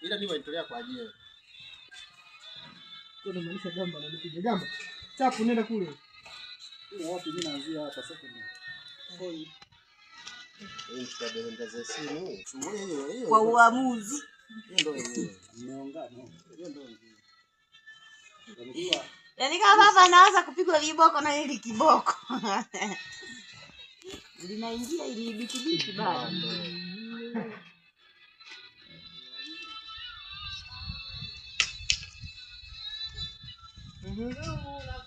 Ila ni waitolea kwa ajili. Kuna maanisha gamba na nipige gamba. Chapu nenda kule. Ile wapi mimi naanzia hapa sasa kuna. Hoi. Mtadendeza simu. Hiyo. Kwa uamuzi. Ndio hiyo. Mmeongana. Hiyo ndio. Yaani kama baba anaanza kupigwa viboko na hili kiboko. Linaingia ili biti bado.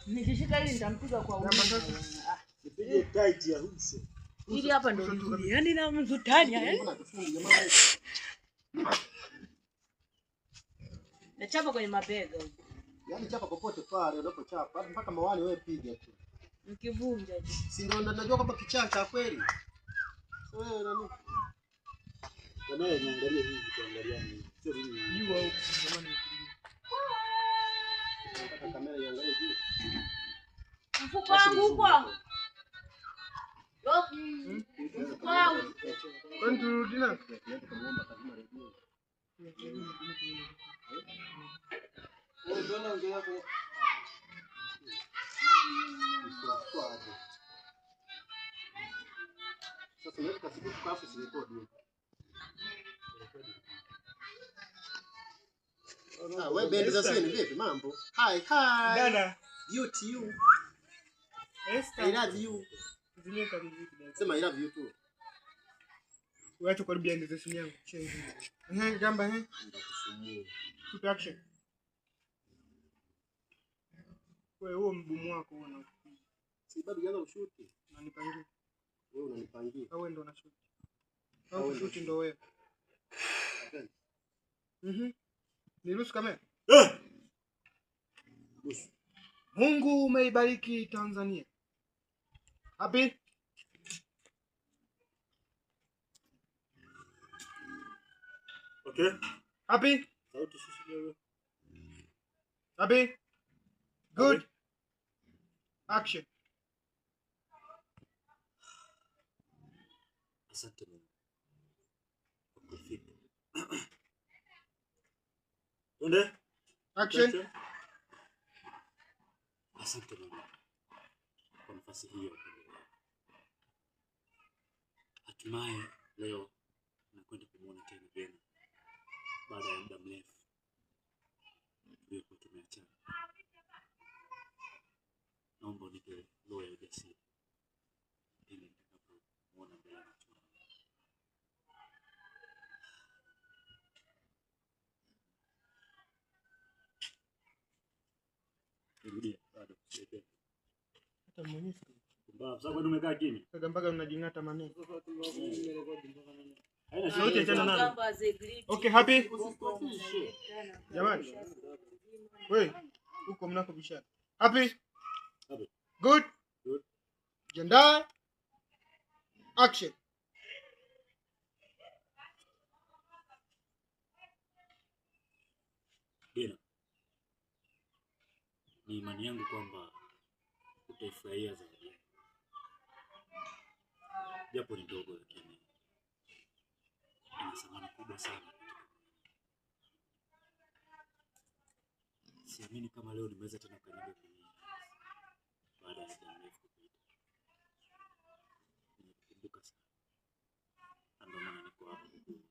Nikishika hili nitampiga kwa uso. Nipige tight ya uso. Hili hapa ndio nzuri. Yaani na mzutania na chapa kwenye mabega huko. Yaani chapa popote pale unapochapa mpaka mawali wewe piga tu. Mkivunja tu. Si ndio najua kwamba kichaa cha kweli. Wewe nani? Kama yeye niangalie hivi tuangalia nini. Sio mimi. Jua huko jamani. Nataka kamera iangalie juu. Mfuko wangu huko. Wow. Kwani turudi na? Tukamwomba kazima redio. Ndio naongea kwa. Sasa naweza kasibu kwa afisi record. Wewe bendi za sini vipi mambo? Hi. Dada. You to you. Esther. I love you. Zile karibu kidogo. Sema I love you too. Wacha karibia ndio simu yangu. Gamba Ndakusumua. Shoot action. Wewe huo mgumu wako uona. Si bado jana ushuti. Unanipangia. Wewe unanipangia. Au wewe ndo unashuti. Au kushuti ndo wewe. Niruhusu kamera. Mungu umeibariki Tanzania. Happy? Okay. Happy? Sauti sisi wewe. Happy? Good. Action. Asante Mungu. Ukifika. Twende. Action. Asante Mungu. Kwa nafasi hiyo. Hatimaye leo nakwenda kumuona tena Bena. Baada ya muda mrefu. Tulikuwa tumeachana. Naomba unipe roho ya ujasiri. Ili nitakapomuona Bena. Rudia bado. Hata mwenyewe. Mbona sababu ndio umekaa kimya? Sasa mpaka unajingata maneno. Haina sauti tena nani? Okay, happy? Jamani. Wewe huko mnako bishara. Happy? Happy. Good. Good. Jenda. Action. Bena. Ni imani yangu kwamba utaifurahia zaidi. Japo ni ndogo lakini ina thamani kubwa sana. Siamini kama leo nimeweza tena kukanyaga kwenye baada ya muda mrefu kupita. Nimekumbuka sana. Ndio maana niko hapa kukuona.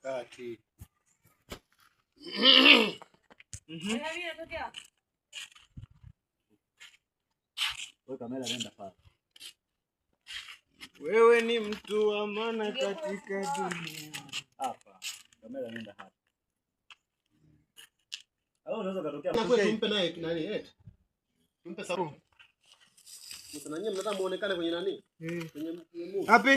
Kati. Wewe kamera nenda pale. Wewe ni mtu wa maana katika dunia. Hapa. Kamera nenda hapa. Au unaweza katokea. Tumpe naye nani tumpe sauti. Mtu na nyinyi mnataka muonekane kwenye nani? Kwenye Happy.